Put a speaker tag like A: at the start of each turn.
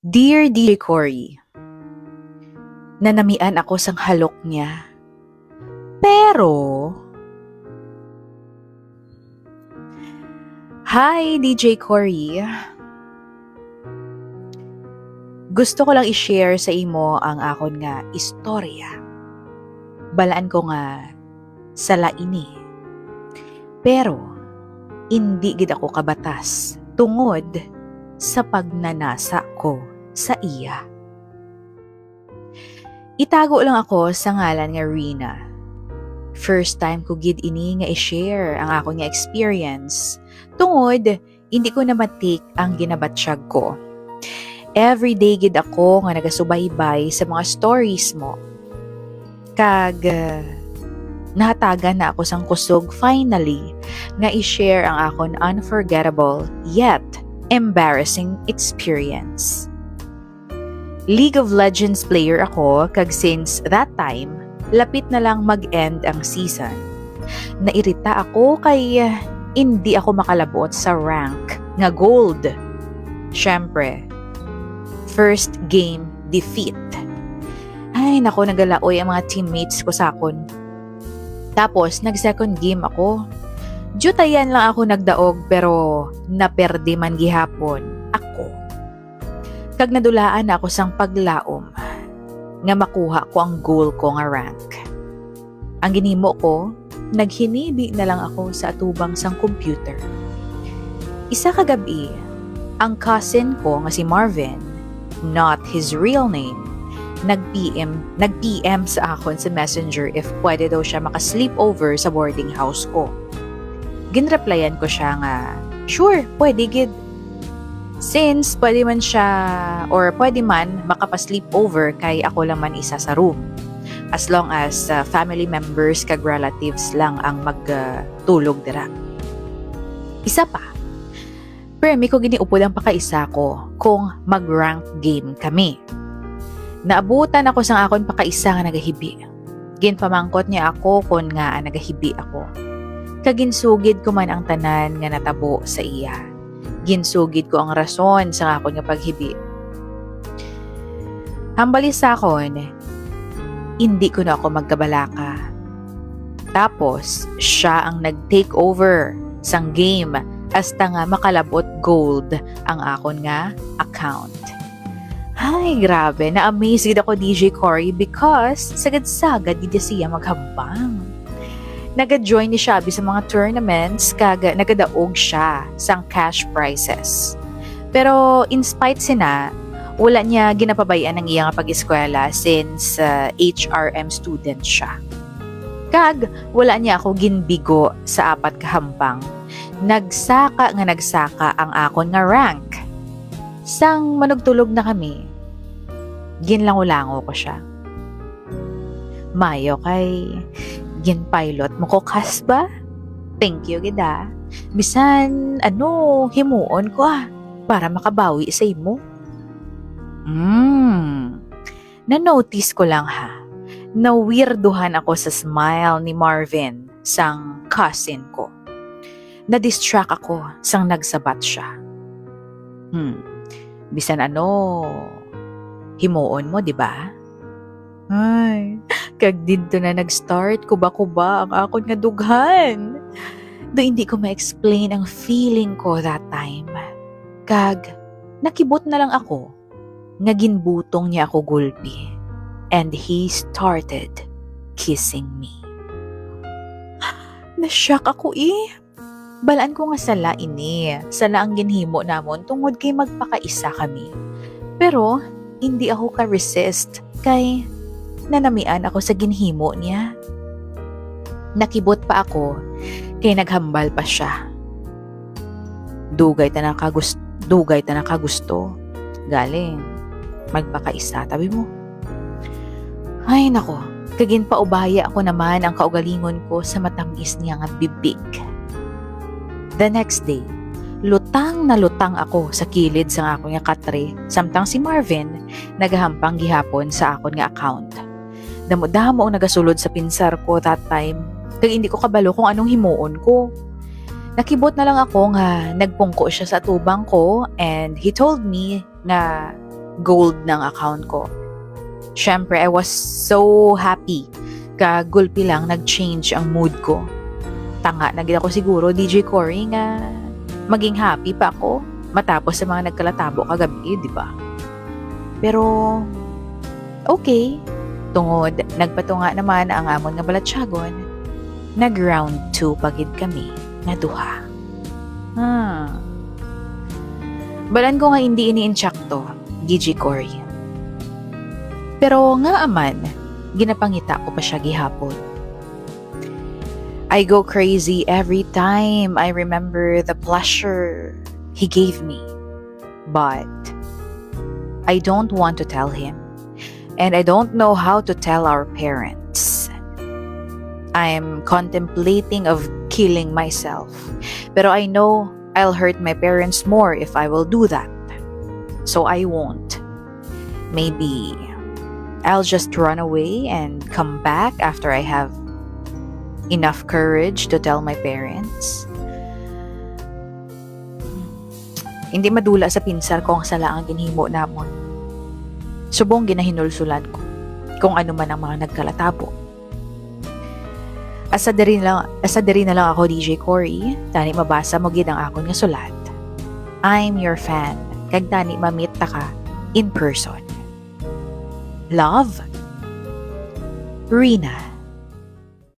A: Dear DJ Cory, nanamian ako sang halok niya. Pero, hi DJ Cory. Gusto ko lang i-share sa imo ang akon nga istorya. Balaan ko nga sa laini. Pero, hindi gid ako kabatas tungod sa pagnanasa ko sa iya. Itago lang ako sa ngalan nga Rina. First time ko gid ini nga i-share ang ako nga experience tungod hindi ko na matik ang ginabatsyag ko. Everyday gid ako nga nagasubaybay sa mga stories mo. Nahatagan na ako sang kusog finally nga i-share ang akon unforgettable yet embarrassing experience. League of Legends player ako kag since that time, lapit na lang mag-end ang season. Nairita ako kay hindi ako makalabot sa rank nga gold. Syempre, first game defeat. Ay nako, nagalaoy ang mga teammates ko sa akon. Tapos nag-second game ako. Jutayan lang ako nagdaog pero naperdi man gihapon ako. Kag nadulaan ako sang paglaom nga makuha ko ang goal ko nga rank. Ang ginimo ko, naghinibi na lang ako sa atubang sang computer. Isa kagabi, ang cousin ko nga si Marvin, not his real name, nag-PM sa akon sa Messenger if pwede daw siya makasleep over sa boarding house ko. Ginreplyan ko siya nga, sure, pwede gid. Since pwede man siya or pwede man makapasleep over kay ako lang man isa sa room. As long as family members kag relatives lang ang magtulog dira. Isa pa, premi ko giniupod ang pakaisa ko kung mag-rank game kami. Naabutan ako sang akon pakaisa nga nagahibi. Ginpamangkot niya ako kung nga nagahibi ako. Kaginsugid ko man ang tanan nga natabo sa iya. Ginsugid ko ang rason sa akon nga paghibi. Hambalis sa akon, hindi ko na ako magkabalaka. Tapos, siya ang nag-take over sang game hasta nga makalabot gold ang akon nga account. Ay, grabe, na-amaze gid ako DJ Cory because sagad-sagad gid siya maghambang. Naga-join ni Shabby sa mga tournaments kag nagadaog siya sang cash prizes. Pero in spite sina, wala niya ginapabayan ang iyang pag-eskwela since HRM student siya. Kag wala niya ako ginbigo sa apat kahambang. Nagsaka ang akon nga rank. Sang manugtulog na kami, ginlango-lango ko siya. Mayo kay ginpilot mo ko kas ba? Thank you gida. Bisan himuon ko para makabawi sa imo. Na-notice ko lang na-weirduhan ako sa smile ni Marvin sang cousin ko. Na-distract ako sang nagsabat siya. Bisan himuon mo, di ba? Ay, kag dito na nag-start kuba-kuba ang akon nga dughan. Do hindi ko ma-explain ang feeling ko that time. Kag nakibot na lang ako nga ginbutong niya ako gulpi. And he started kissing me. Nashock ako Balaan ko nga sala ini. Sala ang ginhimo namon tungod kay magpakaisa kami. Pero hindi ako ka-resist kay nanamian ako sa ginhimo niya. Nakibot pa ako kay naghambal pa siya. Dugay ta na kagusto. Galing magpakaisa tabi mo. Ay nako, kagin pa ubaya ako naman ang kaugalingon ko sa matamis niya nga bibig. The next day, lutang na lutang ako sa kilid sa akong nga katre samtang si Marvin nagahampang gihapon sa akon nga account. Damo-damo ang nagasulod sa pinsar ko that time kag hindi ko kabalo kung anong himuon ko. Nakibot na lang ako nga nagpungko siya sa tubang ko and he told me na gold ng account ko. Syempre, I was so happy. Kagulpi lang, nag-change ang mood ko. Tanga na gid ako siguro, DJ Cory, nga maging happy pa ako matapos sa mga nagkalatabo kagabi, di ba? Pero, okay. Tungod, nagpatunga naman ang amon nga balatsyagon, nag-round 2 pagid kami nga duha. Balan ko nga hindi iniinsyakto, DJ Cory. Pero nga aman, ginapangita ko pa siya gihapon. I go crazy every time I remember the pleasure he gave me. But I don't want to tell him. And I don't know how to tell our parents. I'm contemplating of killing myself. Pero I know I'll hurt my parents more if I will do that. So I won't. Maybe I'll just run away and come back after I have enough courage to tell my parents. Hindi madula sa pinsar ko ang sala ang ginhimo namon. Subong ginahinulsulan ko kung ano man ang mga nagkalatabo. Asa diri na lang ako, DJ Cory, tani mabasa mo gid ang akon nga sulat. I'm your fan, kag tani mamit ta ka in person. Love, Rina.